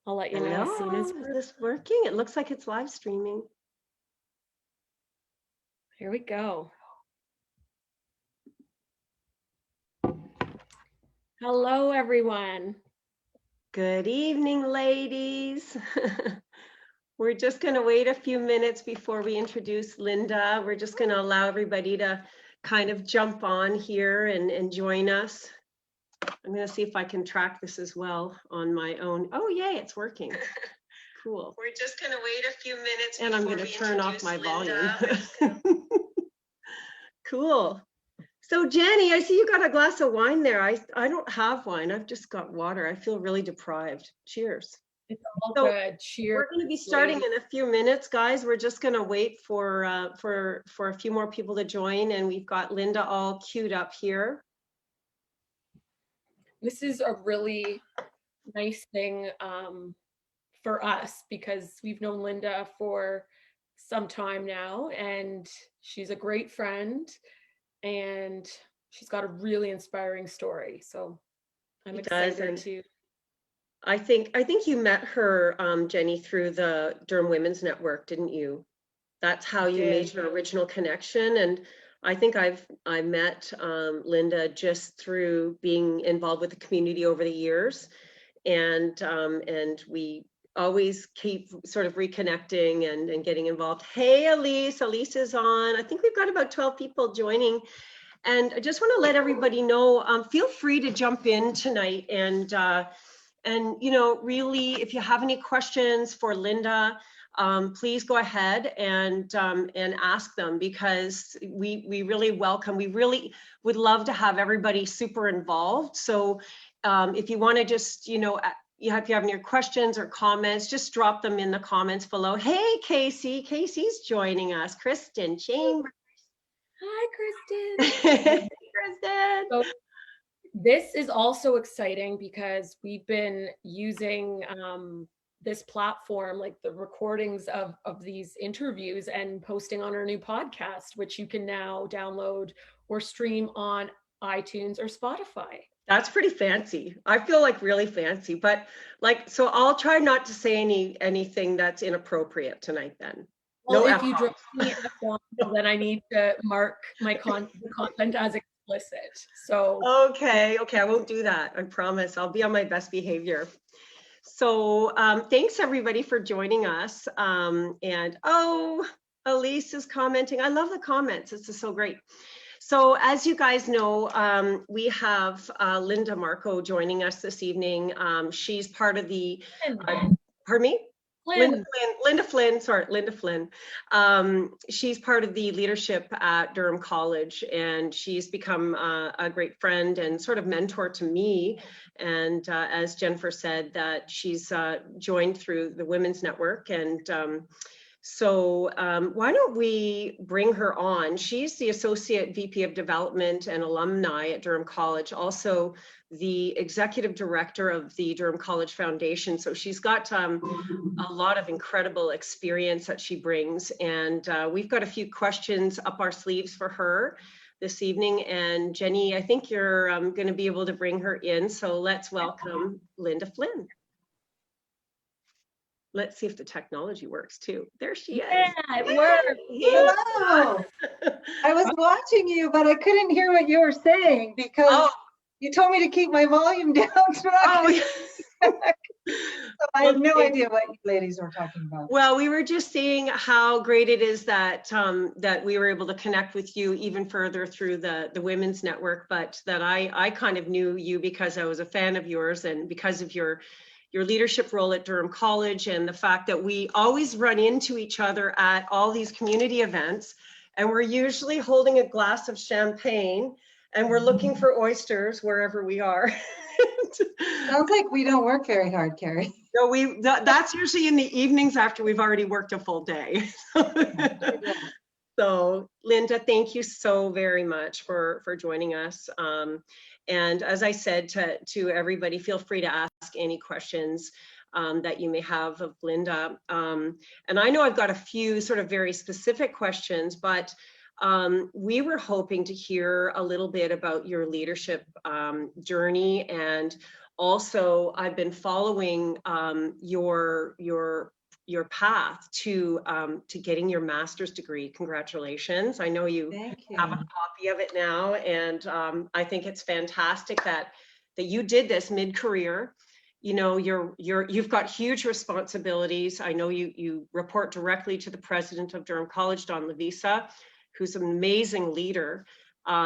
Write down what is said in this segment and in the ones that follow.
I'll let you know as soon as Is this working? It looks like it's live streaming. Here we go. Hello, everyone. Good evening, ladies. We're just going to wait a few minutes before we introduce Linda. We're just going to allow everybody to kind of jump on here and join us. I'm going to see if I can track this as well on my own. Oh, yay, it's working. Cool. We're just going to wait a few minutes. And I'm going to turn off my volume. Cool. So Jenny, I see you got a glass of wine there. I don't have wine. I've just got water. I feel really deprived. Cheers. It's all good. Cheers. We're going to be starting in a few minutes, guys. We're just going to wait for a few more people to join, and we've got Linda all queued up here. This is a really nice thing for us because we've known Linda for some time now, and she's a great friend, and she's got a really inspiring story. So I'm excited to. I think you met her, Jenny, through the Durham Women's Network, didn't you? That's how you made your original connection. And I think I met Linda just through being involved with the community over the years, and we always keep sort of reconnecting and getting involved. Hey, Elise is on. I think we've got about 12 people joining. And I just want to let everybody know, feel free to jump in tonight and you know, really, if you have any questions for Linda, please go ahead and ask them, because we really welcome, we really would love to have everybody super involved. So if you want to just, you know, if you have any questions or comments, just drop them in the comments below. Hey, Casey's joining us. Kristen Chambers. Hi, Kristen. Kristen. So, this is also exciting because we've been using this platform, like the recordings of these interviews, and posting on our new podcast, which you can now download or stream on iTunes or Spotify. That's pretty fancy. I feel like really fancy, but like, so I'll try not to say anything that's inappropriate tonight then. Well, no, if you drop me then I need to mark my content as explicit. So okay, I won't do that. I promise. I'll be on my best behavior. So thanks everybody for joining us. And oh, Elise is commenting. I love the comments. This is so great. So as you guys know, we have Linda Marco joining us this evening. She's part of the, pardon me? Linda Flynn. She's part of the leadership at Durham College, and she's become a great friend and sort of mentor to me. And as Jennifer said, that she's joined through the Women's Network. And so why don't we bring her on? She's the Associate VP of Development and Alumni at Durham College, also the Executive Director of the Durham College Foundation. So she's got a lot of incredible experience that she brings. And we've got a few questions up our sleeves for her this evening. And Jenny, I think you're going to be able to bring her in. So let's welcome Linda Flynn. Let's see if the technology works too. There she is. Yeah, it works. Hello. I was watching you, but I couldn't hear what you were saying because you told me to keep my volume down. So I have no idea what you ladies were talking about. Well, we were just seeing how great it is that that we were able to connect with you even further through the Women's Network, but that I kind of knew you because I was a fan of yours, and because of your leadership role at Durham College, and the fact that we always run into each other at all these community events, and we're usually holding a glass of champagne and we're looking for oysters wherever we are. Sounds like we don't work very hard, Kerri. No, that's usually in the evenings after we've already worked a full day. So Linda, thank you so very much for joining us. And as I said to everybody, feel free to ask any questions that you may have of Linda. And I know I've got a few sort of very specific questions, but we were hoping to hear a little bit about your leadership journey, and also I've been following your path to getting your master's degree. Congratulations! I know you have a copy of it now, and I think it's fantastic that you did this mid-career. You know, you've got huge responsibilities. I know you report directly to the president of Durham College, Don Levisa, who's an amazing leader.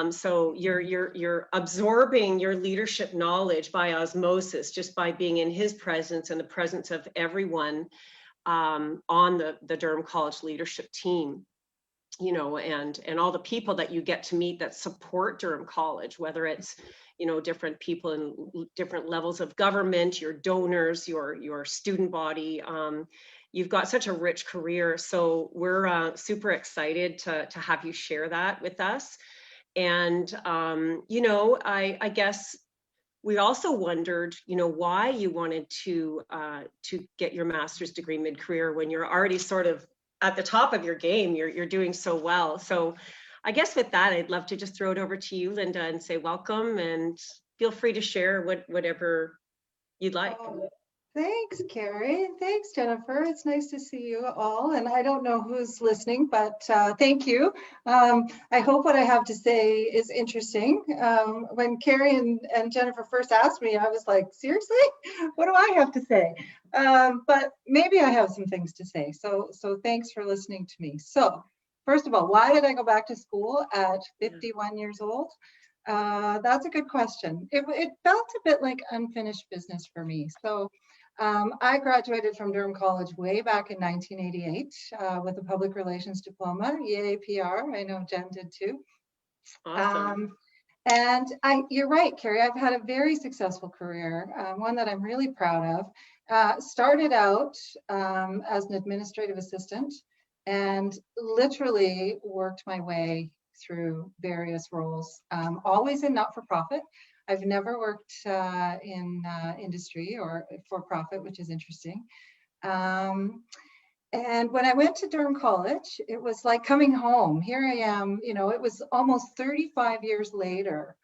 So you're absorbing your leadership knowledge by osmosis, just by being in his presence and the presence of everyone on the Durham College leadership team. You know, and all the people that you get to meet that support Durham College, whether it's, you know, different people in different levels of government, your donors, your student body. You've got such a rich career. So we're super excited to have you share that with us. And, you know, I guess we also wondered, you know, why you wanted to get your master's degree mid-career when you're already sort of at the top of your game. You're doing so well. So I guess with that, I'd love to just throw it over to you, Linda, and say welcome, and feel free to share whatever you'd like. Oh, thanks, Kerri. Thanks, Jennifer. It's nice to see you all. And I don't know who's listening, but thank you. I hope what I have to say is interesting. When Kerri and Jennifer first asked me, I was like, seriously? What do I have to say? But maybe I have some things to say. So thanks for listening to me. So first of all, why did I go back to school at 51 years old? That's a good question. It felt a bit like unfinished business for me. So I graduated from Durham College way back in 1988 with a public relations diploma, yay PR. I know Jen did too. Awesome. And you're right, Kerri, I've had a very successful career, one that I'm really proud of. Started out as an administrative assistant and literally worked my way through various roles, always in not-for-profit. I've never worked in industry or for-profit, which is interesting. And when I went to Durham College, it was like coming home. Here I am, you know, it was almost 35 years later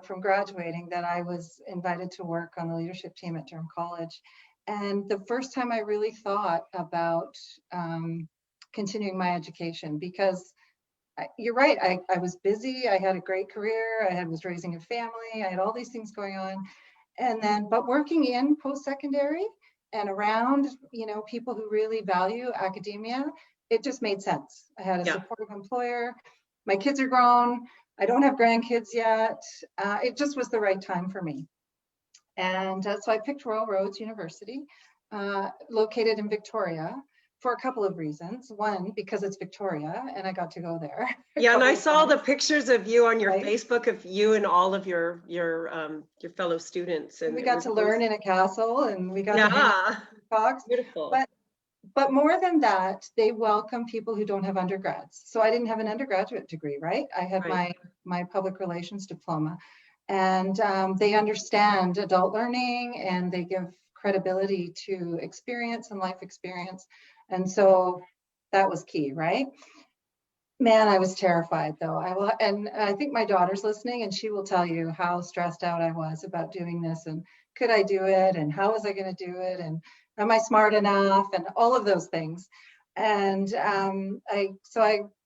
from graduating that I was invited to work on the leadership team at Durham College. And the first time I really thought about continuing my education, because you're right, I was busy, I had a great career, I was raising a family, I had all these things going on. And then, but working in post-secondary and around, you know, people who really value academia, it just made sense. I had a supportive employer, my kids are grown, I don't have grandkids yet. It just was the right time for me. And so I picked Royal Roads University, located in Victoria, for a couple of reasons. One, because it's Victoria and I got to go there. Yeah, and I saw the pictures of you on your Facebook of you and all of your fellow students. And we got to learn in a castle, and we got to talk. Beautiful. But more than that, they welcome people who don't have undergrads. So I didn't have an undergraduate degree, right? I had my public relations diploma, and they understand adult learning, and they give credibility to experience and life experience. And so that was key, right? Man, I was terrified though. And I think my daughter's listening, and she will tell you how stressed out I was about doing this, and could I do it, and how was I going to do it, and am I smart enough, and all of those things. And I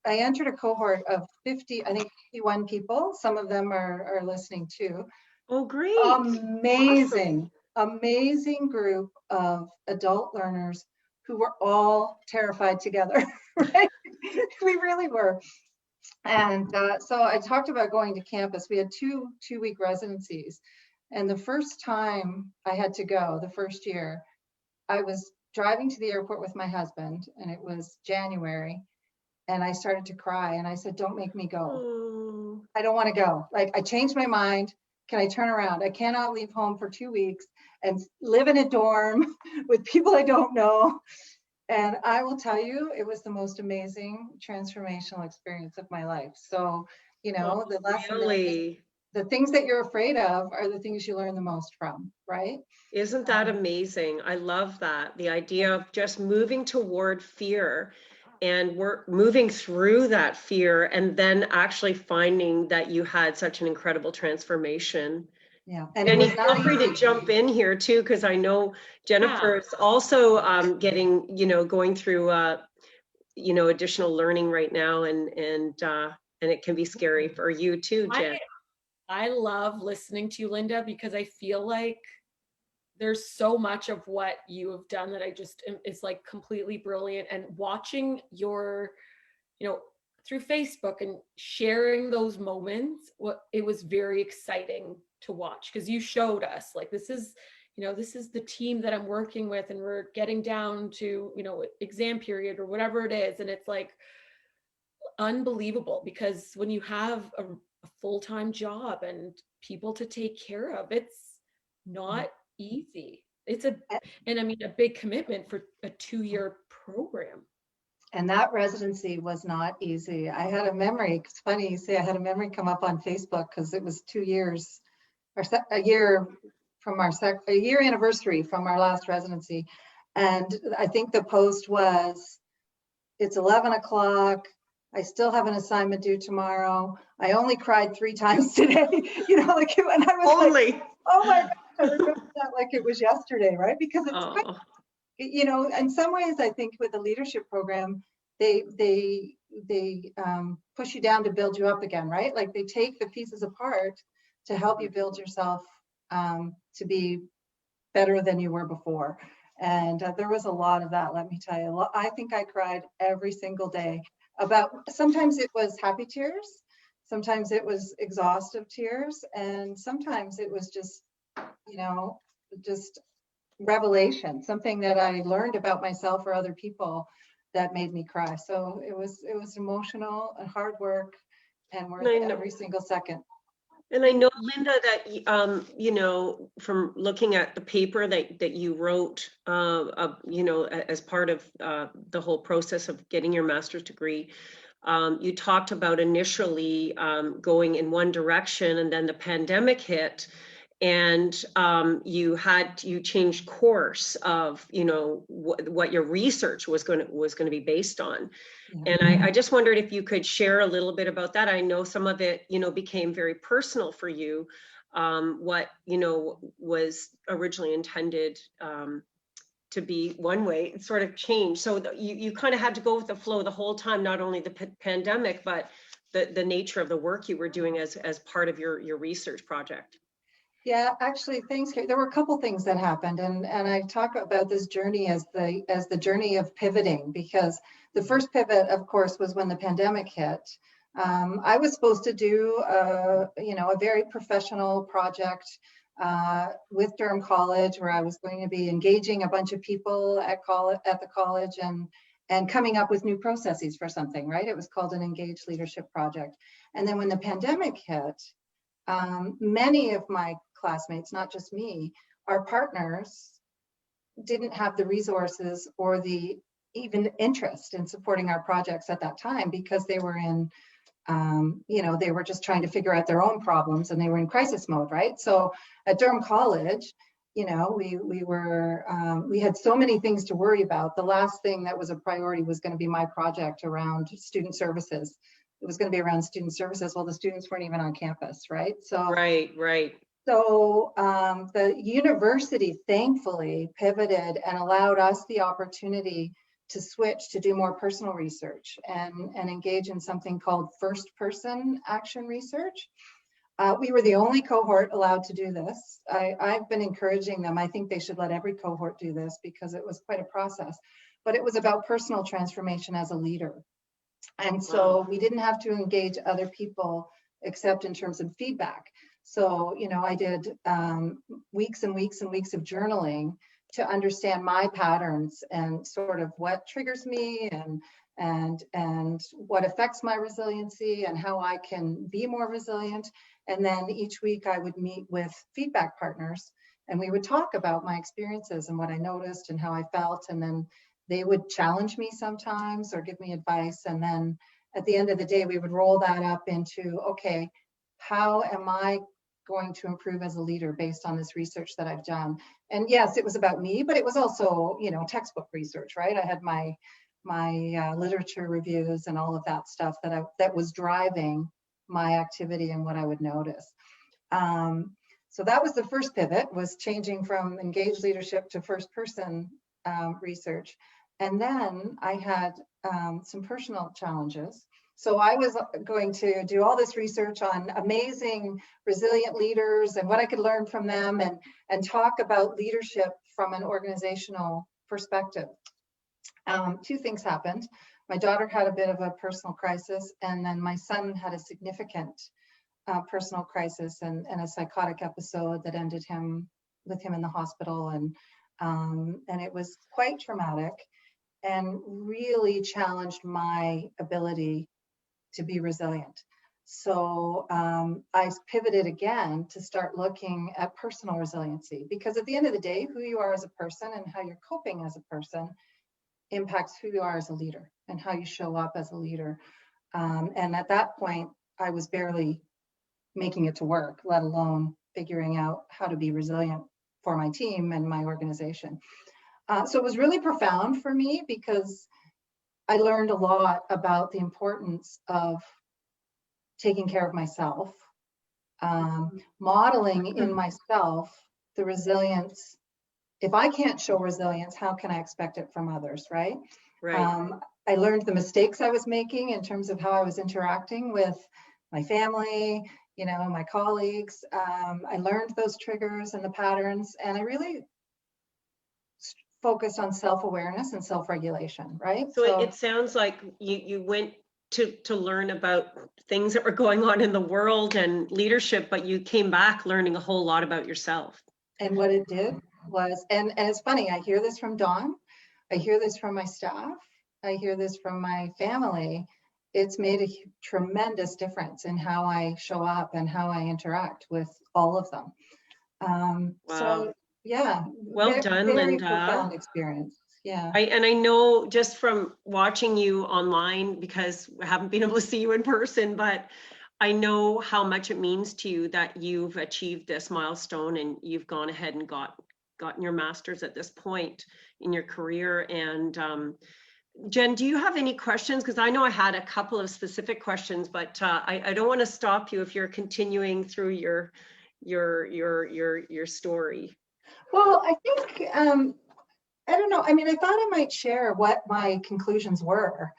entered a cohort of 50, I think 51 people. Some of them are listening too. Oh, great. Amazing, amazing group of adult learners who were all terrified together, right? We really were. And so I talked about going to campus. We had two-week residencies. And the first time I had to go, the first year, I was driving to the airport with my husband, and it was January, and I started to cry, and I said, don't make me go. I don't want to go. Like, I changed my mind. Can I turn around? I cannot leave home for 2 weeks and live in a dorm with people I don't know. And I will tell you, it was the most amazing transformational experience of my life. So, you know, the lesson, the things that you're afraid of are the things you learn the most from, right? Isn't that amazing? I love that. The idea of just moving toward fear and we're moving through that fear, and then actually finding that you had such an incredible transformation. Yeah, and it Jenny, was not feel free to easy. jump in here too, because I know Jennifer Yeah. is also getting, going through, additional learning right now, and it can be scary for you too, Jen. I love listening to you, Linda, because I feel like there's so much of what you have done that I just is like completely brilliant. And watching your, through Facebook and sharing those moments, it was very exciting to watch, because you showed us like, this is the team that I'm working with, and we're getting down to, exam period or whatever it is. And it's like unbelievable, because when you have a full-time job and people to take care of, it's not easy. And I mean, a big commitment for a 2-year program. And that residency was not easy. I had a memory. It's funny you say I had a memory come up on Facebook, because it was 2 years, or a year from a year anniversary from our last residency. And I think the post was, it's 11 o'clock. I still have an assignment due tomorrow. I only cried 3 times today. And I was Only. like, oh my gosh, I remember that like it was yesterday, right? Because it's quite, in some ways, I think with the leadership program, they push you down to build you up again, right? Like they take the pieces apart to help you build yourself to be better than you were before. And there was a lot of that, let me tell you. I think I cried every single day. Sometimes it was happy tears, sometimes it was exhaustive tears, and sometimes it was just, just revelation, something that I learned about myself or other people that made me cry. So it was emotional and hard work, and worth every single second. And I know, Linda, that from looking at the paper that you wrote, as part of the whole process of getting your master's degree, you talked about initially going in one direction, and then the pandemic hit, and you changed course of what your research was going to be based on. Yeah. And I just wondered if you could share a little bit about that. I know some of it became very personal for you, what was originally intended to be one way, it sort of changed. So you kind of had to go with the flow the whole time, not only the pandemic, but the nature of the work you were doing as part of your research project. Yeah, actually, thanks, Kerri. There were a couple things that happened, and I talk about this journey as the journey of pivoting, because the first pivot, of course, was when the pandemic hit. I was supposed to do a very professional project with Durham College, where I was going to be engaging a bunch of people at the college and coming up with new processes for something, right? It was called an Engaged Leadership Project. And then when the pandemic hit, many of my classmates, not just me, our partners didn't have the resources or the even interest in supporting our projects at that time, because they were in, they were just trying to figure out their own problems, and they were in crisis mode, right? So at Durham College, we had so many things to worry about. The last thing that was a priority was going to be my project around student services. It was going to be around student services. Well, the students weren't even on campus, right? So Right. So the university thankfully pivoted and allowed us the opportunity to switch to do more personal research and engage in something called first person action research. We were the only cohort allowed to do this. I've been encouraging them. I think they should let every cohort do this, because it was quite a process, but it was about personal transformation as a leader. And so we didn't have to engage other people except in terms of feedback. So, I did weeks and weeks and weeks of journaling to understand my patterns and sort of what triggers me and what affects my resiliency and how I can be more resilient. And then each week I would meet with feedback partners, and we would talk about my experiences and what I noticed and how I felt. And then they would challenge me sometimes or give me advice. And then at the end of the day, we would roll that up into, okay, how am I going to improve as a leader based on this research that I've done? And yes, it was about me, but it was also, textbook research, right? I had my my literature reviews and all of that stuff that was driving my activity and what I would notice. So that was the first pivot, was changing from engaged leadership to first person research. And then I had some personal challenges. So I was going to do all this research on amazing, resilient leaders and what I could learn from them, and talk about leadership from an organizational perspective. Two things happened. My daughter had a bit of a personal crisis, and then my son had a significant personal crisis and a psychotic episode that ended with him in the hospital. And it was quite traumatic and really challenged my ability to be resilient. So I pivoted again to start looking at personal resiliency, because at the end of the day, who you are as a person and how you're coping as a person impacts who you are as a leader and how you show up as a leader. And at that point, I was barely making it to work, let alone figuring out how to be resilient for my team and my organization. So it was really profound for me, because I learned a lot about the importance of taking care of myself, modeling in myself the resilience. If I can't show resilience, how can I expect it from others, right? Right. I learned the mistakes I was making in terms of how I was interacting with my family, my colleagues. I learned those triggers and the patterns, and I really focused on self-awareness and self-regulation, right? So it sounds like you went to learn about things that were going on in the world and leadership, but you came back learning a whole lot about yourself. And what it did was, and it's funny, I hear this from Dawn, I hear this from my staff, I hear this from my family. It's made a tremendous difference in how I show up and how I interact with all of them. Wow. So yeah, well done, very Linda. Profound experience. Yeah. And I know just from watching you online, because I haven't been able to see you in person, but I know how much it means to you that you've achieved this milestone and you've gone ahead and gotten your master's at this point in your career. And Jen, do you have any questions? Because I know I had a couple of specific questions, but I don't want to stop you if you're continuing through your story. Well, I think I don't know. I mean, I thought I might share what my conclusions were.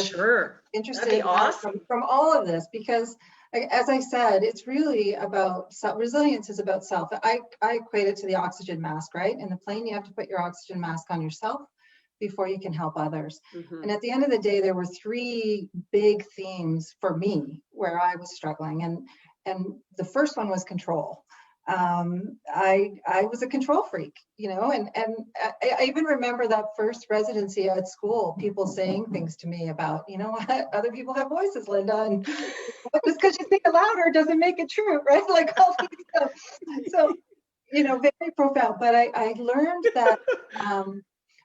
Sure. Interested awesome. from all of this, because as I said, it's really about resilience is about self. I equate it to the oxygen mask, right? In the plane, you have to put your oxygen mask on yourself before you can help others. Mm-hmm. And at the end of the day, there were three big themes for me where I was struggling. And the first one was control. I was a control freak, and I even remember that first residency at school, people saying things to me about, what, other people have voices, Linda, and just because you think it louder doesn't make it true, right? Like all these stuff. So, very profound. But I learned that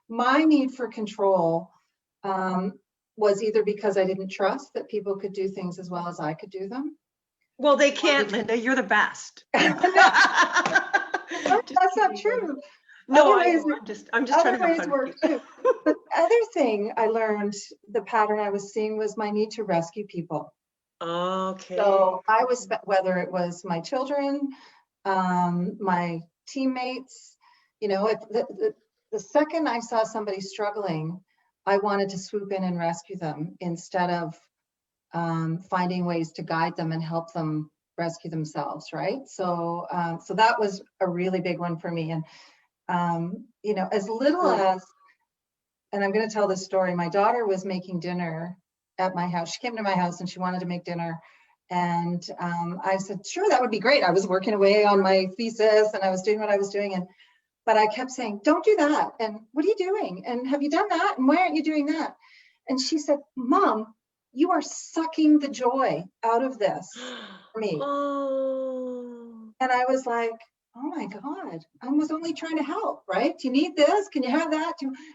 my need for control was either because I didn't trust that people could do things as well as I could do them. Well, they can't, Linda. You're the best. That's not true. No, I'm just trying to have fun. Work too. But the other thing I learned, the pattern I was seeing, was my need to rescue people. Okay. So I was, whether it was my children, my teammates, if the second I saw somebody struggling, I wanted to swoop in and rescue them instead of finding ways to guide them and help them rescue themselves, right? So so that was a really big one for me. And as little as, and I'm going to tell this story, my daughter was making dinner at my house. She came to my house and she wanted to make dinner, and I said, sure, that would be great. I was working away on my thesis and I was doing what I was doing, but I kept saying, don't do that, and what are you doing, and have you done that, and why aren't you doing that? And she said, Mom, you are sucking the joy out of this for me. Oh. And I was like, oh my God, I was only trying to help, right? Do you need this? Can you have that?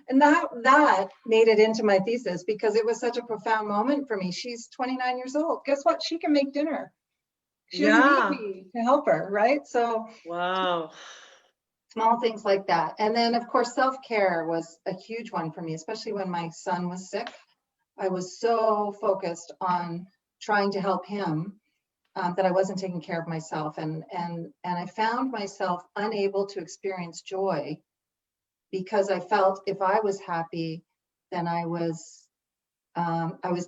And that made it into my thesis, because it was such a profound moment for me. She's 29 years old. Guess what? She can make dinner. She doesn't need me to help her, right? So wow. Small things like that. And then, of course, self-care was a huge one for me, especially when my son was sick. I was so focused on trying to help him that I wasn't taking care of myself. And I found myself unable to experience joy because I felt if I was happy, then I was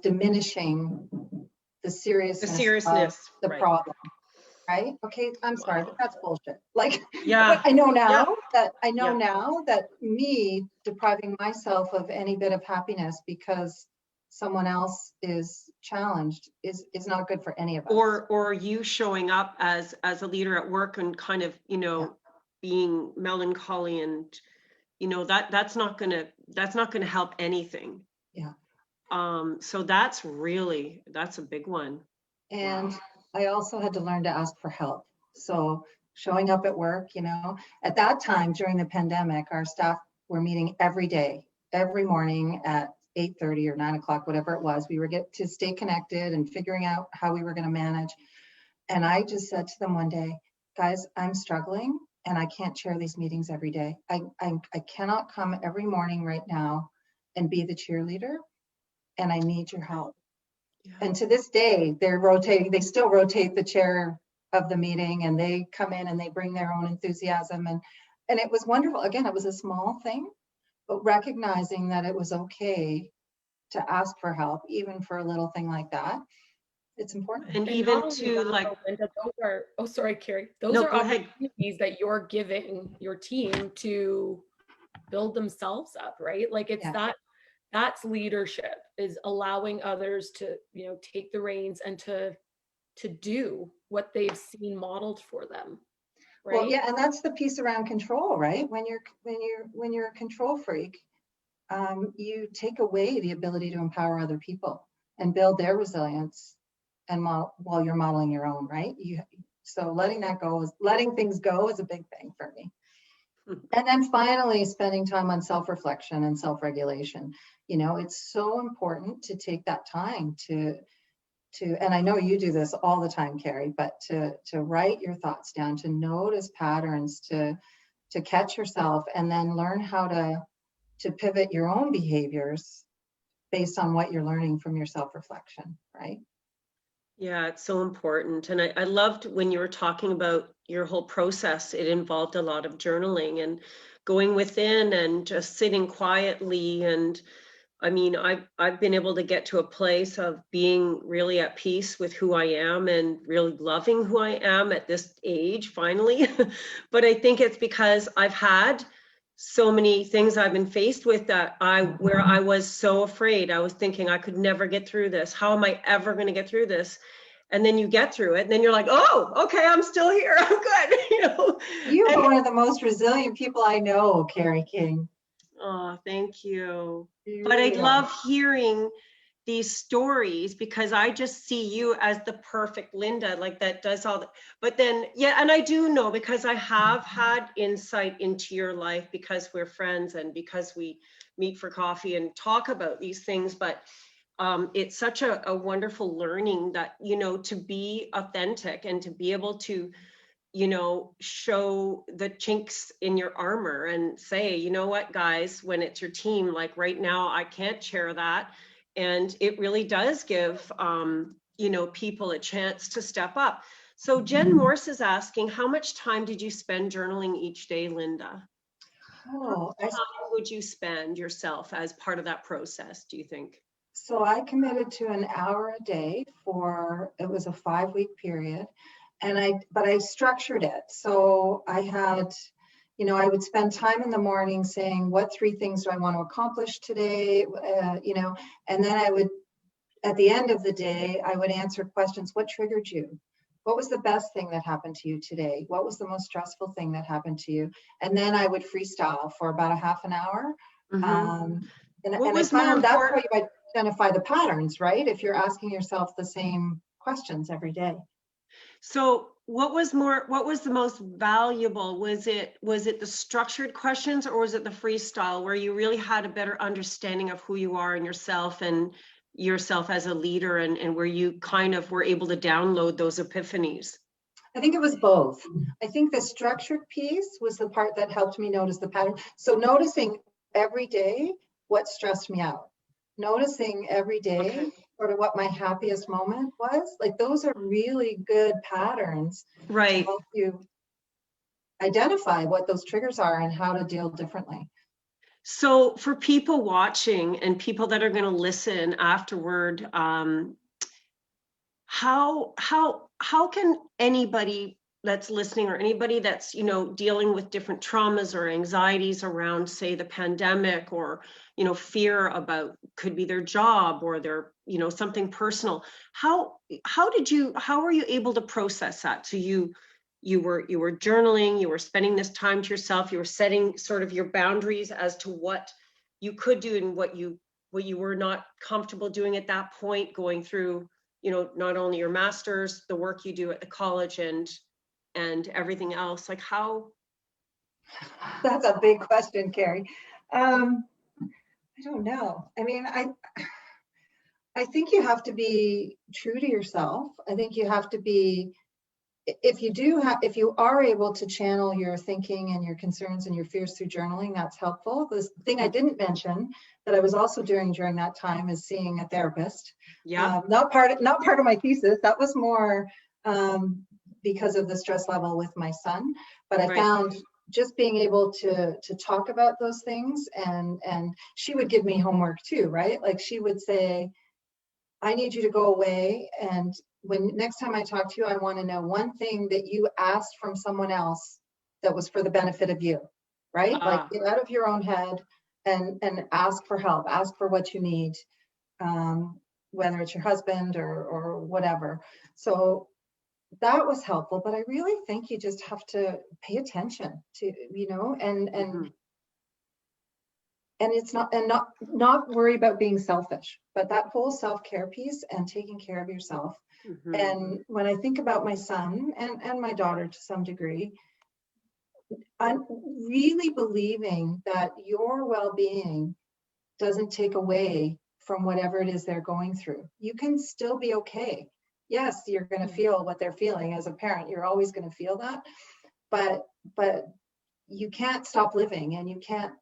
diminishing the seriousness of the right. problem. Right? Okay, I'm sorry, but that's bullshit. Like, Yeah. I know now Yeah. that me depriving myself of any bit of happiness because someone else is challenged is not good for any of us. Or you showing up as a leader at work and kind of, being melancholy, and that's not gonna help anything. Yeah. So that's a big one. And I also had to learn to ask for help. So showing up at work, at that time during the pandemic, our staff were meeting every day, every morning at 8:30 or 9 o'clock, whatever it was. We were get to stay connected and figuring out how we were going to manage. And I just said to them one day, guys, I'm struggling and I can't chair these meetings every day. I cannot come every morning right now and be the cheerleader, and I need your help. Yeah. And to this day, they still rotate the chair of the meeting, and they come in and they bring their own enthusiasm. And it was wonderful. Again, it was a small thing, but recognizing that it was okay to ask for help, even for a little thing like that, it's important. And And even not only to that, like, though, Linda, sorry, Kerri. Those no, are go ahead. opportunities that you're giving your team to build themselves up, right? Like it's Yeah. that's leadership, is allowing others to, take the reins and to do what they've seen modeled for them. Right. Well, yeah, and that's the piece around control, right? When you're a control freak, you take away the ability to empower other people and build their resilience, and while you're modeling your own, right? So letting things go is a big thing for me. And then finally, spending time on self-reflection and self-regulation. It's so important to take that time to, and I know you do this all the time, Kerri, but to write your thoughts down, to notice patterns, to catch yourself, and then learn how to pivot your own behaviors based on what you're learning from your self-reflection, right? Yeah, it's so important. And I loved when you were talking about your whole process. It involved a lot of journaling and going within and just sitting quietly. And I mean, I've been able to get to a place of being really at peace with who I am and really loving who I am at this age, finally. But I think it's because I've had so many things I've been faced with where I was so afraid. I was thinking I could never get through this. How am I ever going to get through this? And then you get through it, and then you're like, oh, okay, I'm still here. I'm good. You are one of the most resilient people I know, Kerri King. Oh, thank you. But I love hearing these stories because I just see you as the perfect Linda, like that does all that. But then, yeah, and I do know because I have had insight into your life because we're friends and because we meet for coffee and talk about these things. But it's such a wonderful learning that, to be authentic and to be able to show the chinks in your armor and say, you know what, guys, when it's your team, like right now, I can't chair that. And it really does give, people a chance to step up. So Jen Morse is asking, how much time did you spend journaling each day, Linda? How much time would you spend yourself as part of that process, do you think? So I committed to an hour a day it was a 5-week period. But I structured it. So I had, I would spend time in the morning saying, what 3 things do I want to accomplish today? And then I would, at the end of the day, I would answer questions. What triggered you? What was the best thing that happened to you today? What was the most stressful thing that happened to you? And then I would freestyle for about a half an hour. Mm-hmm. And I found that's how you identify the patterns, right? If you're asking yourself the same questions every day. So what was the most valuable? Was it the structured questions, or was it the freestyle where you really had a better understanding of who you are and yourself as a leader, and where you kind of were able to download those epiphanies? I think it was both. I think the structured piece was the part that helped me notice the pattern. So noticing every day what stressed me out, noticing every day sort of what my happiest moment was. Like those are really good patterns to Right. help you identify what those triggers are and how to deal differently. So for people watching and people that are going to listen afterward, how can anybody that's listening, or anybody that's, you know, dealing with different traumas or anxieties around, say, the pandemic, or, you know, fear about, could be their job or their, you know, something personal, how were you able to process that? So you were journaling, you were spending this time to yourself, you were setting sort of your boundaries as to what you could do and what you were not comfortable doing at that point, going through, you know, not only your master's, the work you do at the college, and everything else. Like how? That's a big question, Kerri. I don't know. I mean, I think you have to be true to yourself. I think you have to be, if you are able to channel your thinking and your concerns and your fears through journaling, that's helpful. The thing I didn't mention that I was also doing during that time is seeing a therapist. Yeah. Not part of my thesis. That was more because of the stress level with my son. But I found just being able to talk about those things, and she would give me homework too, right? Like she would say, I need you to go away, and when next time I talk to you, I want to know one thing that you asked from someone else that was for the benefit of you, right? Like get out of your own head and ask for help, ask for what you need, whether it's your husband or whatever. So that was helpful, but I really think you just have to pay attention to, you know, and it's not worry about being selfish, but that whole self-care piece and taking care of yourself. And when I think about my son and my daughter to some degree, I'm really believing that your well-being doesn't take away from whatever it is they're going through. You can still be okay. Yes, you're going to feel what they're feeling as a parent. You're always going to feel that, but you can't stop living, and you can't,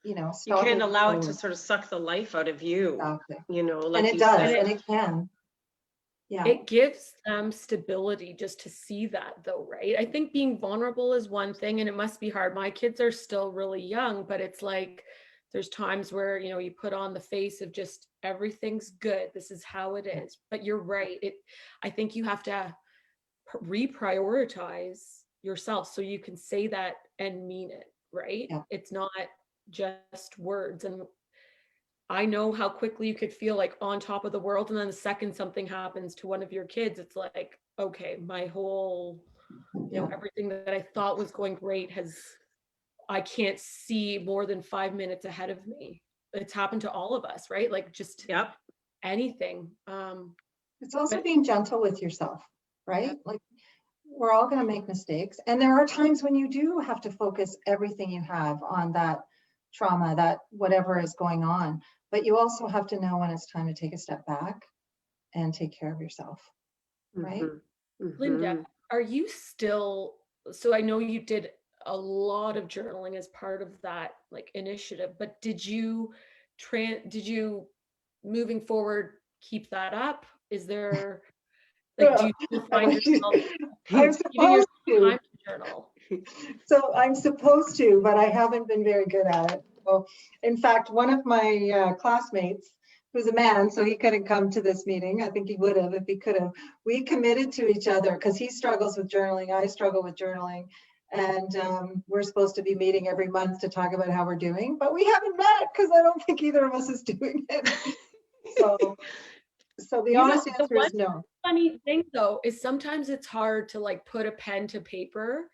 you know, You can't allow it to sort of suck the life out of you. Exactly. You know, like and it you does, said. and it can. Yeah. It gives them stability just to see that though, right? I think being vulnerable is one thing, and it must be hard. My kids are still really young, but it's like there's times where, you know, you put on the face of just everything's good. This is how it is. But you're right. I think you have to reprioritize yourself so you can say that and mean it, right? Yeah. It's not just words. And I know how quickly you could feel like on top of the world. And then the second something happens to one of your kids, it's like, okay, my whole, you know, everything that I thought was going great I can't see more than 5 minutes ahead of me. It's happened to all of us, right? Like just anything. It's also being gentle with yourself, right? Like we're all going to make mistakes. And there are times when you do have to focus everything you have on that trauma, that whatever is going on. But you also have to know when it's time to take a step back and take care of yourself, right? Linda, are you still, so I know you did a lot of journaling as part of that like initiative, but did you moving forward keep that up? Is there, like, do you still find yourself I'm giving yourself supposed to. time to journal? So I'm supposed to, but I haven't been very good at it. So, in fact, one of my classmates, who's a man, so he couldn't come to this meeting. I think he would have if he could have. We committed to each other because he struggles with journaling. I struggle with journaling. And we're supposed to be meeting every month to talk about how we're doing, but we haven't met because I don't think either of us is doing it. So the honest answer is no. Funny thing though is sometimes it's hard to like put a pen to paper,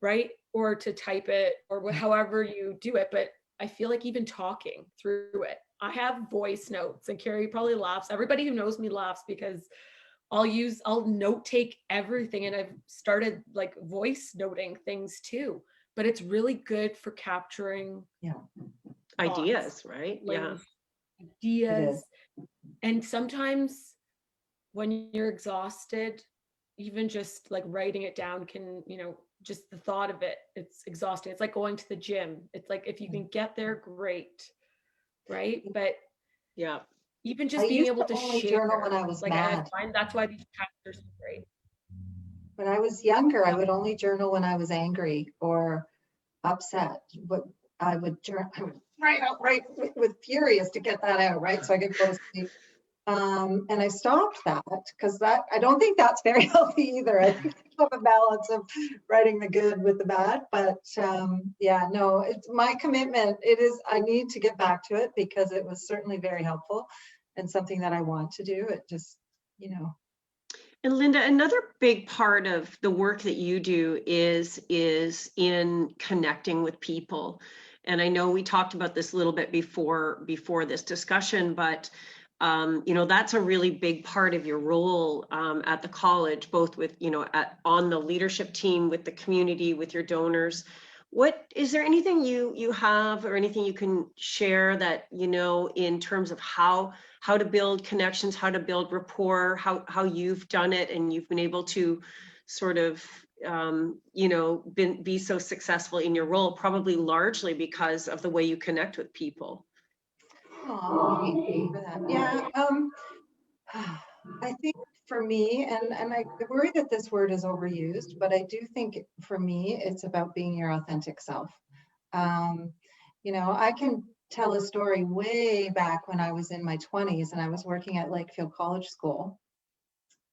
right? Or to type it or however you do it. But I feel like even talking through it, I have voice notes, and Kerri probably laughs. Everybody who knows me laughs because I'll note take everything, and I've started like voice noting things too. But it's really good for capturing ideas, right? Ideas. And sometimes when you're exhausted, even just like writing it down can, just the thought of it, it's exhausting. It's like going to the gym. It's like, if you can get there, great. Right. But Yeah. even I just being used able to to only share, journal when I was like, I mad. find that's why these chats are so great. When I was younger, I would only journal when I was angry or upset. But I would write out with furious to get that out, right? So I could go to sleep. And I stopped that because I don't think that's very healthy either. I think I have a balance of writing the good with the bad. But yeah, no, it's my commitment. It is, I need to get back to it because it was certainly very helpful and something that I want to do. It just, And Linda, another big part of the work that you do is in connecting with people. And I know we talked about this a little bit before this discussion, but that's a really big part of your role at the college, both with, on the leadership team, with the community, with your donors. What is there anything you have or anything you can share that, in terms of how to build connections, how to build rapport, how you've done it and you've been able to sort of, be so successful in your role, probably largely because of the way you connect with people? oh, thank you for that. Yeah. I think for me, and I worry that this word is overused, but I do think for me, it's about being your authentic self. I can tell a story way back when I was in my 20s and I was working at Lakefield College School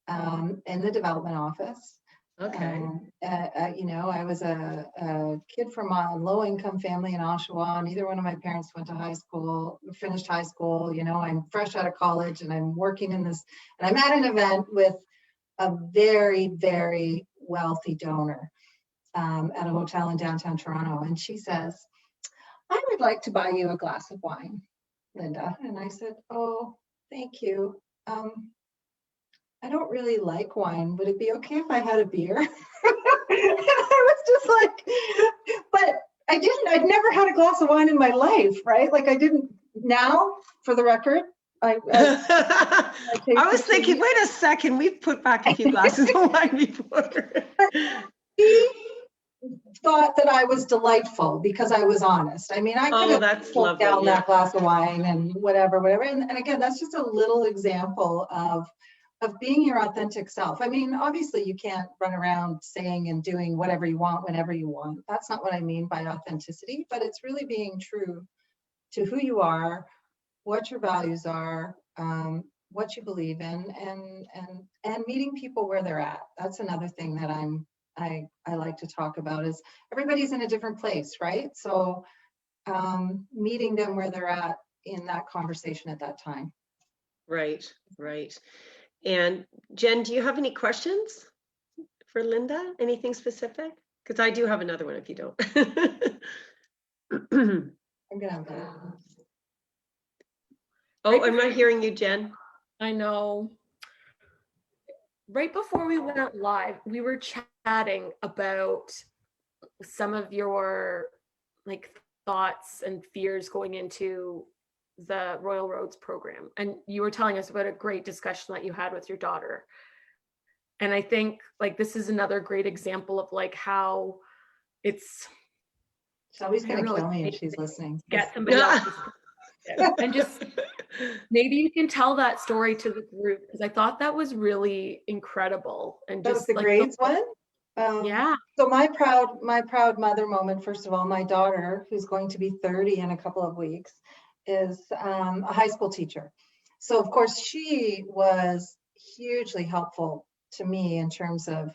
in the development office. Okay. I was a kid from a low-income family in Oshawa. Neither one of my parents went to finished high school. I'm fresh out of college and I'm working in this, and I'm at an event with a very, very wealthy donor at a hotel in downtown Toronto. And she says, "I would like to buy you a glass of wine, Linda." And I said, "Oh, thank you. I don't really like wine. Would it be okay if I had a beer?" And I was just like, but I'd never had a glass of wine in my life, right? Like I didn't, now for the record, I was thinking, wait a second, we've put back a few glasses of wine before. He thought that I was delightful because I was honest. I mean, I could have put down that glass of wine and whatever. And again, that's just a little example of being your authentic self. I mean, obviously you can't run around saying and doing whatever you want, whenever you want. That's not what I mean by authenticity, but it's really being true to who you are, what your values are, what you believe in, and meeting people where they're at. That's another thing that I like to talk about is everybody's in a different place, right? So meeting them where they're at in that conversation at that time. Right. And Jen, do you have any questions for Linda? Anything specific? Because I do have another one if you don't. I'm gonna have that. Oh, I'm not hearing you, Jen. I know. Right before we went live, we were chatting about some of your thoughts and fears going into the Royal Roads program. And you were telling us about a great discussion that you had with your daughter. And I think this is another great example of how it's Shelby's gonna kill me if she's listening. Get somebody else's and just maybe you can tell that story to the group, because I thought that was really incredible. And that was the grades one. Yeah. So my proud mother moment, first of all, my daughter, who's going to be 30 in a couple of weeks, is a high school teacher. So of course she was hugely helpful to me in terms of,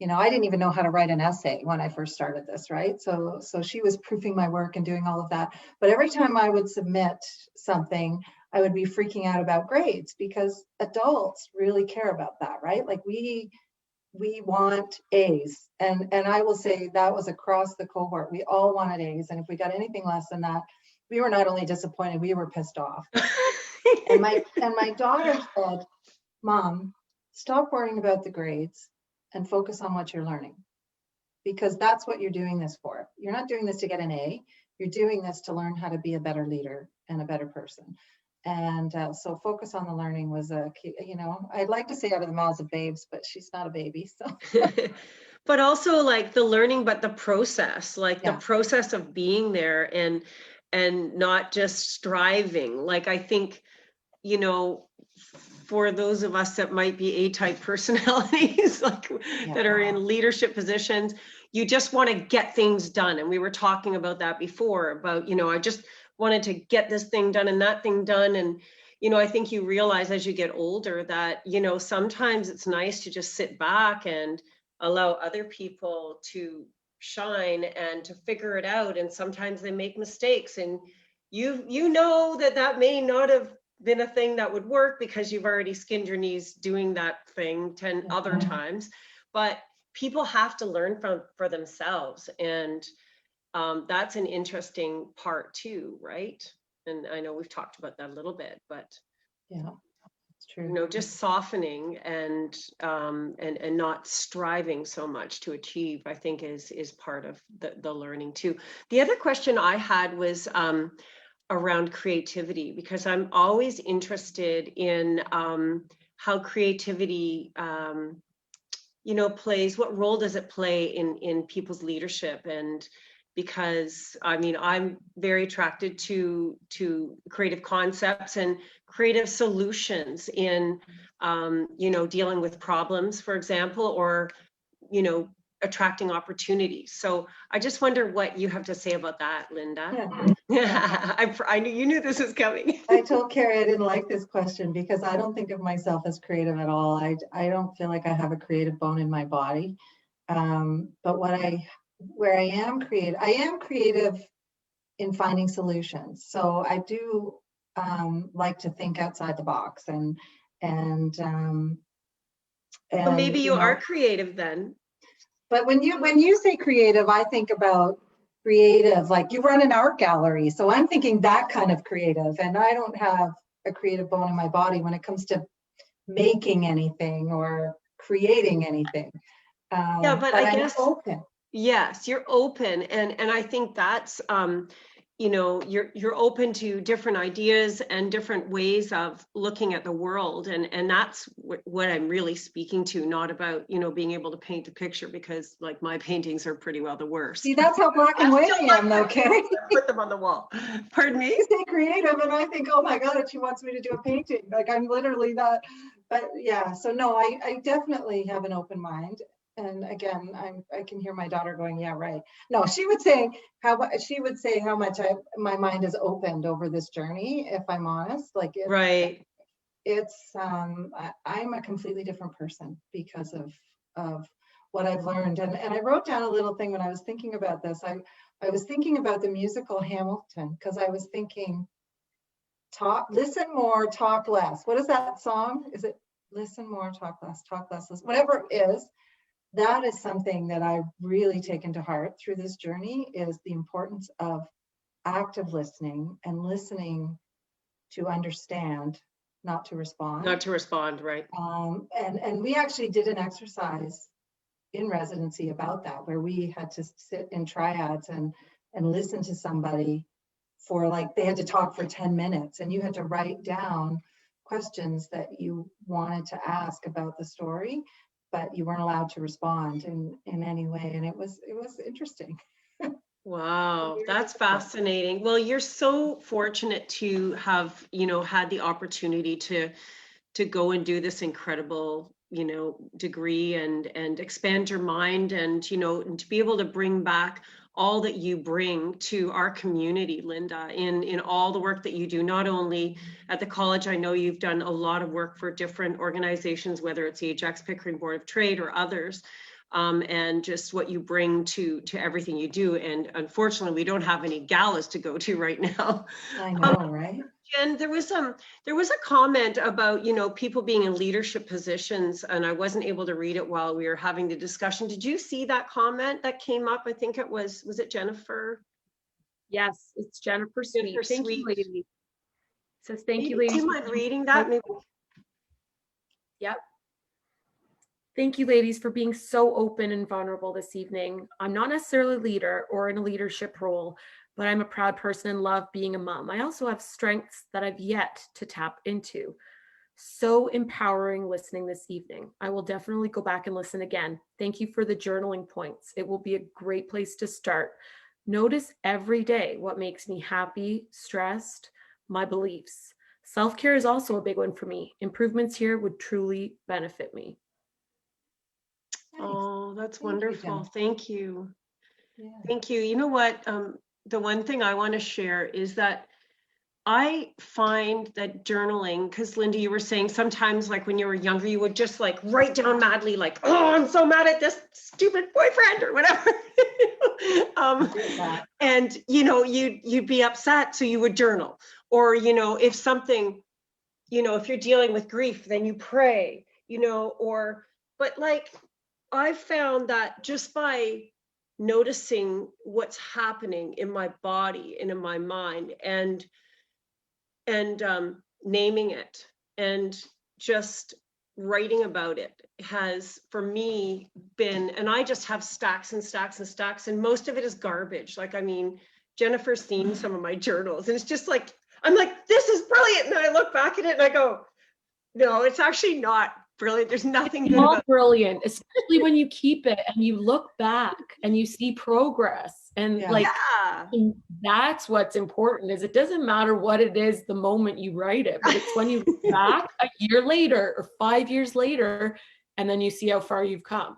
I didn't even know how to write an essay when I first started this, right? So she was proofing my work and doing all of that. But every time I would submit something, I would be freaking out about grades, because adults really care about that, right? Like we want A's. And I will say that was across the cohort. We all wanted A's. And if we got anything less than that, we were not only disappointed, we were pissed off. and my daughter said, "Mom, stop worrying about the grades and focus on what you're learning, because that's what you're doing this for. You're not doing this to get an A. You're doing this to learn how to be a better leader and a better person." And so focus on the learning was a key, I'd like to say out of the mouths of babes, but she's not a baby. So but also like the learning, but the process, like the Yeah. process of being there and not just striving. Like, I think, for those of us that might be A-type personalities, like that are in leadership positions, you just want to get things done. And we were talking about that before, about, I just wanted to get this thing done and that thing done. And, I think you realize as you get older that, sometimes it's nice to just sit back and allow other people to shine and to figure it out. And sometimes they make mistakes, and you know that may not have been a thing that would work because you've already skinned your knees doing that thing 10 other times. But people have to learn for themselves, and that's an interesting part too, right? And I know we've talked about that a little bit, but yeah, it's true. just softening and not striving so much to achieve, I think is part of the learning too. The other question I had was around creativity, because I'm always interested in how creativity plays, what role does it play in people's leadership? And because I'm very attracted to creative concepts and creative solutions in dealing with problems, for example, or attracting opportunities. So I just wonder what you have to say about that, Linda. Yeah. I knew you knew this was coming. I told Kerri I didn't like this question because I don't think of myself as creative at all. I don't feel like I have a creative bone in my body. But where I am creative in finding solutions. So I do like to think outside the box Well, maybe you are creative then. But when you say creative, I think about creative, like you run an art gallery. So I'm thinking that kind of creative, and I don't have a creative bone in my body when it comes to making anything or creating anything. Yeah, but I guess I'm open. Yes, you're open, and I think that's you're open to different ideas and different ways of looking at the world, and that's what I'm really speaking to, not about being able to paint a picture, because like my paintings are pretty well the worst. See, that's how black and white I am, though, Kerri. Put them on the wall. Pardon me? You say creative, and I think, oh my God, she wants me to do a painting. Like I'm literally that. But yeah, so no, I definitely have an open mind. And again, I can hear my daughter going, yeah, right. No, she would say how much my mind has opened over this journey, if I'm honest. Like right. I'm a completely different person because of what I've learned. And I wrote down a little thing when I was thinking about this. I was thinking about the musical Hamilton, because I was thinking, listen more, talk less. What is that song? Is it listen more, talk less, listen, whatever it is? That is something that I've really taken to heart through this journey, is the importance of active listening and listening to understand, not to respond. Not to respond, right. And we actually did an exercise in residency about that, where we had to sit in triads and listen to somebody for they had to talk for 10 minutes, and you had to write down questions that you wanted to ask about the story, but you weren't allowed to respond in any way. And it was interesting. Wow, that's fascinating. Well, you're so fortunate to have, had the opportunity to go and do this incredible, degree and expand your mind, and, and to be able to bring back all that you bring to our community, Linda, in all the work that you do, not only at the college. I know you've done a lot of work for different organizations, whether it's the Ajax Pickering Board of Trade or others, and just what you bring to everything you do. And unfortunately, we don't have any galas to go to right now. I know, right? Jen, there was a comment about, people being in leadership positions, and I wasn't able to read it while we were having the discussion. Did you see that comment that came up? I think it was it Jennifer? Yes, it's Jennifer Sweet. Jennifer Thank Sweet. you, ladies. It says, thank you, ladies. Do you mind reading that? Maybe? Yep. Thank you, ladies, for being so open and vulnerable this evening. I'm not necessarily a leader or in a leadership role, but I'm a proud person and love being a mom. I also have strengths that I've yet to tap into. So empowering listening this evening. I will definitely go back and listen again. Thank you for the journaling points. It will be a great place to start. Notice every day what makes me happy, stressed, my beliefs. Self-care is also a big one for me. Improvements here would truly benefit me. Oh, that's Thank you, wonderful. Jen. Thank you. Yeah. Thank you. You know what? The one thing I want to share is that I find that journaling, because Linda, you were saying sometimes like when you were younger, you would just like write down madly, like, oh, I'm so mad at this stupid boyfriend or whatever. And you'd be upset, so you would journal. Or, if something, if you're dealing with grief, then you pray, but like I found that just by noticing what's happening in my body and in my mind and naming it and just writing about it has for me been, and I just have stacks and stacks and stacks, and most of it is garbage. Like, I mean, Jennifer's seen some of my journals and it's just like, I'm like, this is brilliant. And then I look back at it and I go, no, it's actually not brilliant. There's nothing good All about it. brilliant, especially when you keep it and you look back and you see progress. And and that's what's important, is it doesn't matter what it is the moment you write it, but it's when you look back a year later or 5 years later, and then you see how far you've come.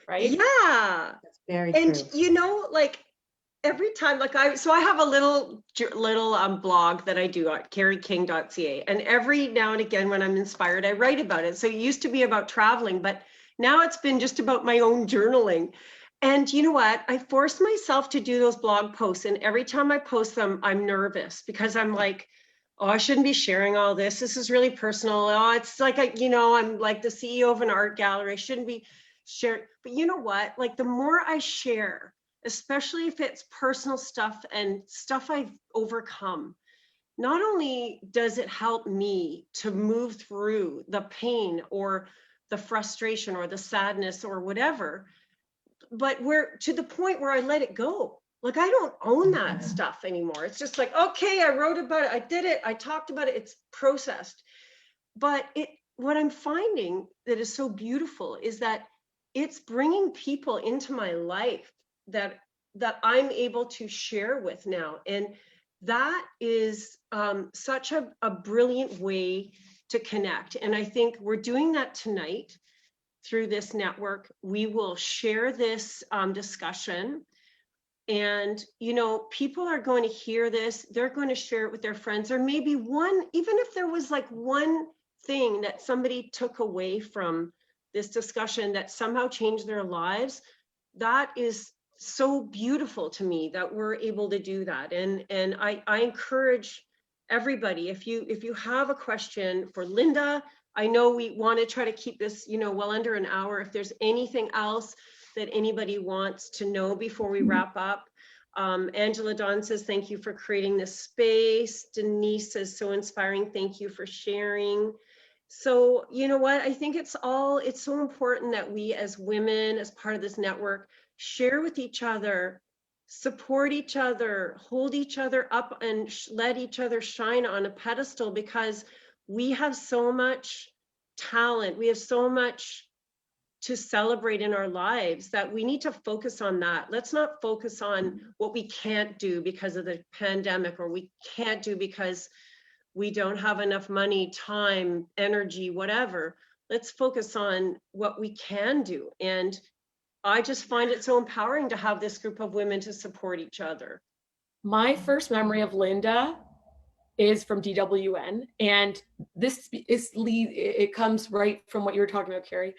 Right? Yeah. That's very And true. like every time, like I have a little blog that I do at kerriking.ca, and every now and again when I'm inspired, I write about it. So it used to be about traveling, but now it's been just about my own journaling. And you know what? I forced myself to do those blog posts, and every time I post them, I'm nervous because I'm like, oh, I shouldn't be sharing all this. This is really personal. Oh, it's like, I'm like the CEO of an art gallery. I shouldn't be sharing. But you know what? Like the more I share, especially if it's personal stuff and stuff I've overcome, not only does it help me to move through the pain or the frustration or the sadness or whatever, but we're to the point where I let it go. Like I don't own that stuff anymore. It's just like, okay, I wrote about it, I did it, I talked about it, it's processed. But what I'm finding that is so beautiful is that it's bringing people into my life that I'm able to share with now. And that is such a brilliant way to connect. And I think we're doing that tonight through this network. We will share this discussion, and people are going to hear this, they're going to share it with their friends, or maybe one, even if there was like one thing that somebody took away from this discussion that somehow changed their lives, that is so beautiful to me that we're able to do that. And I encourage everybody, if you have a question for Linda, I know we want to try to keep this well under an hour. If there's anything else that anybody wants to know before we wrap up. Angela Dawn says, thank you for creating this space. Denise says, so inspiring. Thank you for sharing. So, you know what? I think it's so important that we as women, as part of this network, share with each other, support each other, hold each other up, and let each other shine on a pedestal, because we have so much talent. We have so much to celebrate in our lives that we need to focus on that. Let's not focus on what we can't do because of the pandemic, or we can't do because we don't have enough money, time, energy, whatever. Let's focus on what we can do. And I just find it so empowering to have this group of women to support each other. My first memory of Linda is from DWN, and it comes right from what you were talking about, Kerri.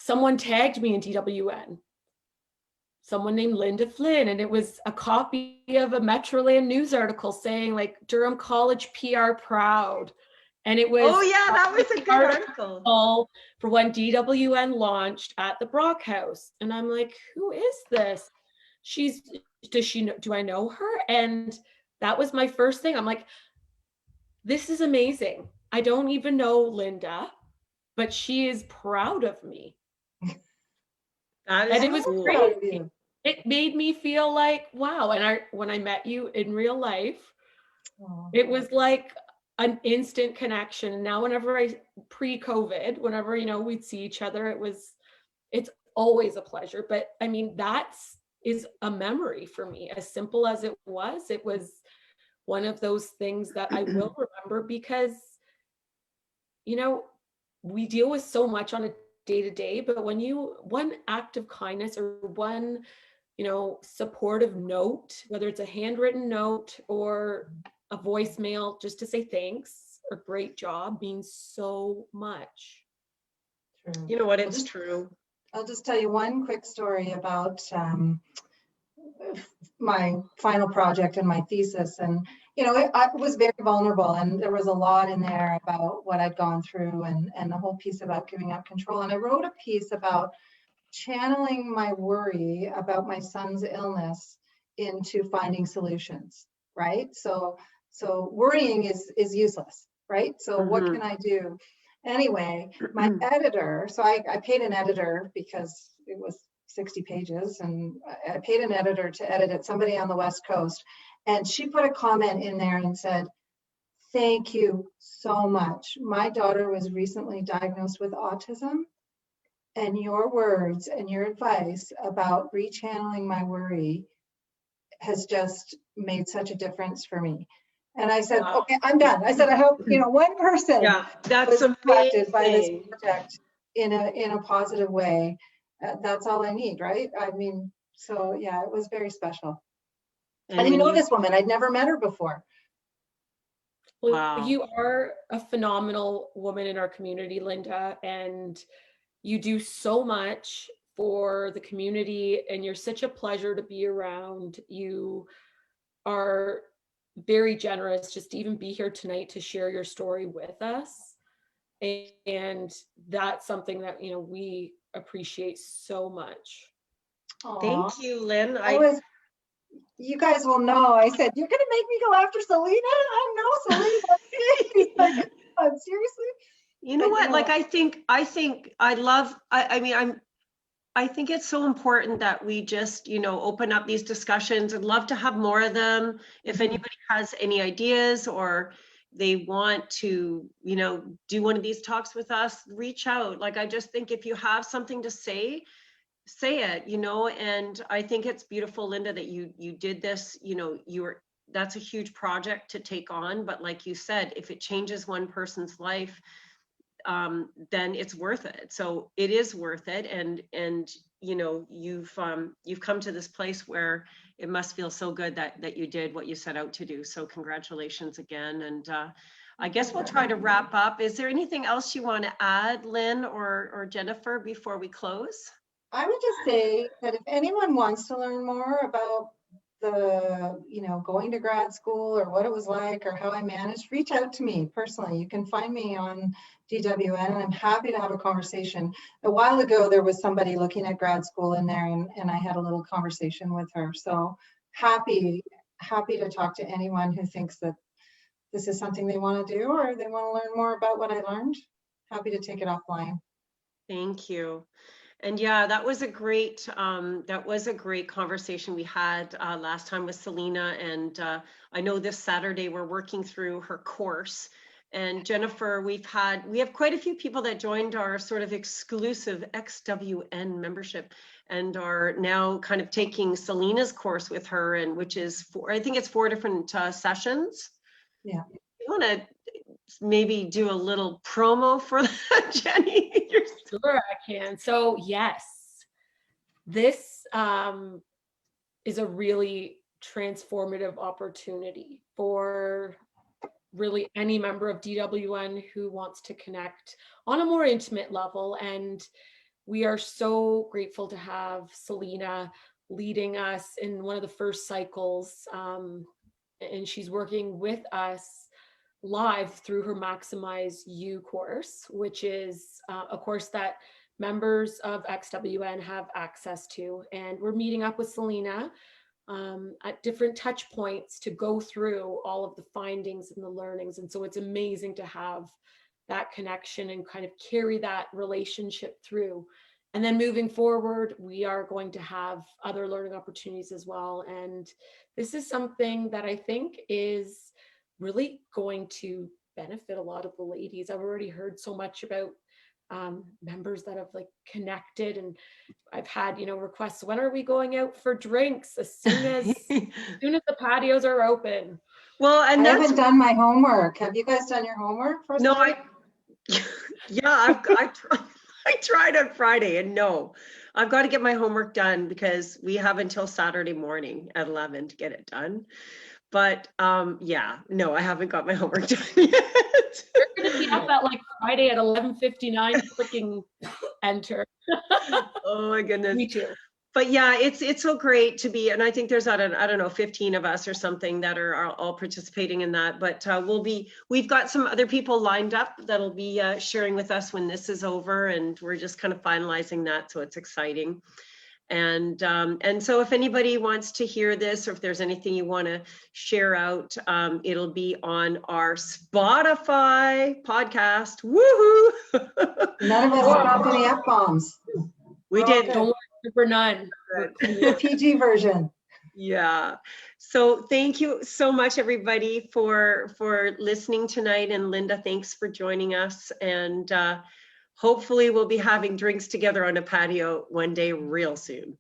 Someone tagged me in DWN, someone named Linda Flynn, and it was a copy of a Metroland news article saying like Durham College PR proud. And it was, oh yeah, that was a good article for when DWN launched at the Brock House. And I'm like, who is this? Do I know her? And that was my first thing. I'm like, this is amazing. I don't even know Linda, but she is proud of me. That is and it was cool. great. it made me feel like, wow. And when I met you in real life, Oh, it was like an instant connection. And now whenever pre-COVID, whenever, we'd see each other, it's always a pleasure. But I mean, is a memory for me. As simple as it was one of those things that I will remember because, you know, we deal with so much on a day to day, but one act of kindness or one, supportive note, whether it's a handwritten note or a voicemail just to say thanks or great job, means so much. true. You know what? It's true. I'll just tell you one quick story about my final project and my thesis. And, I was very vulnerable, and there was a lot in there about what I'd gone through and the whole piece about giving up control. And I wrote a piece about channeling my worry about my son's illness into finding solutions, right? So worrying is useless, right? So what can I do? Anyway, my editor, so I paid an editor because it was 60 pages, and I paid an editor to edit it, somebody on the West Coast, and she put a comment in there and said, "Thank you so much. My daughter was recently diagnosed with autism, and your words and your advice about rechanneling my worry has just made such a difference for me." And I said, Wow. okay, I'm done. I said, I hope, one person that's was impacted by this amazing. project in a positive way. That's all I need, right? I mean, so yeah, it was very special. And I didn't when know you, this woman. I'd never met her before. Well, wow. you are a phenomenal woman in our community, Linda, and you do so much for the community, and you're such a pleasure to be around. You are very generous just to even be here tonight to share your story with us. And that's something that, we appreciate so much. Aww. Thank you, Lynn. You guys will know. I said, you're going to make me go after Selena? I know Selena. Seriously? You know what? Like, I think I think it's so important that we just, open up these discussions. I'd love to have more of them. If anybody has any ideas or they want to, do one of these talks with us, reach out. Like, I just think if you have something to say it, and I think it's beautiful, Linda, that you did this, that's a huge project to take on. But like you said, if it changes one person's life, then it's worth it. So it is worth it. And you've come to this place where it must feel so good that you did what you set out to do. So congratulations again. And I guess we'll try to wrap up. Is there anything else you want to add, Lynn or Jennifer, before we close? I would just say that if anyone wants to learn more about the, going to grad school or what it was like or how I managed, reach out to me personally. You can find me on DWN, and I'm happy to have a conversation. A while ago, there was somebody looking at grad school in there, and I had a little conversation with her. So happy to talk to anyone who thinks that this is something they want to do or they want to learn more about what I learned. Happy to take it offline. Thank you. And yeah, that was a great conversation we had last time with Selena. And I know this Saturday we're working through her course. And Jennifer, we have quite a few people that joined our sort of exclusive XWN membership and are now kind of taking Selena's course with her, and which is I think it's 4 different sessions. Yeah. You want to maybe do a little promo for that, Jenny? Sure, I can. So yes, this is a really transformative opportunity for really any member of DWN who wants to connect on a more intimate level. And we are so grateful to have Selena leading us in one of the first cycles. And she's working with us live through her Maximize You course, which is a course that members of XWN have access to. And we're meeting up with Selena at different touch points to go through all of the findings and the learnings. And so it's amazing to have that connection and kind of carry that relationship through. And then moving forward, we are going to have other learning opportunities as well. And this is something that I think is really going to benefit a lot of the ladies. I've already heard so much about members that have like connected, and I've had, requests. When are we going out for drinks? As soon as the patios are open. Well, and I haven't done my homework. Have you guys done your homework for no, Saturday? I tried on Friday, and no, I've got to get my homework done because we have until Saturday morning at 11 to get it done. But yeah, no, I haven't got my homework done yet. You're going to be up at like Friday at 11:59 clicking enter. Oh my goodness. Me too. But yeah, it's so great to be, and I think there's I don't know, 15 of us or something that are all participating in that. But we've got some other people lined up that'll be sharing with us when this is over, and we're just kind of finalizing that, so it's exciting. And so if anybody wants to hear this, or if there's anything you want to share out, it'll be on our Spotify podcast. Woohoo! None of us dropped any F-bombs. We did. Okay. Don't worry, for none. The PG version. Yeah. So thank you so much, everybody, for listening tonight. And Linda, thanks for joining us. And hopefully we'll be having drinks together on a patio one day real soon.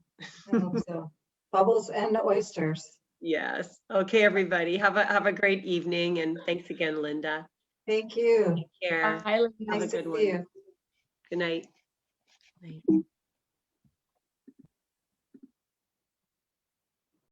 I hope so. Bubbles and oysters. Yes. Okay, everybody. Have a great evening. And thanks again, Linda. Thank you. Take care. Bye, Linda. Have a Nice to good see one. you. Good night.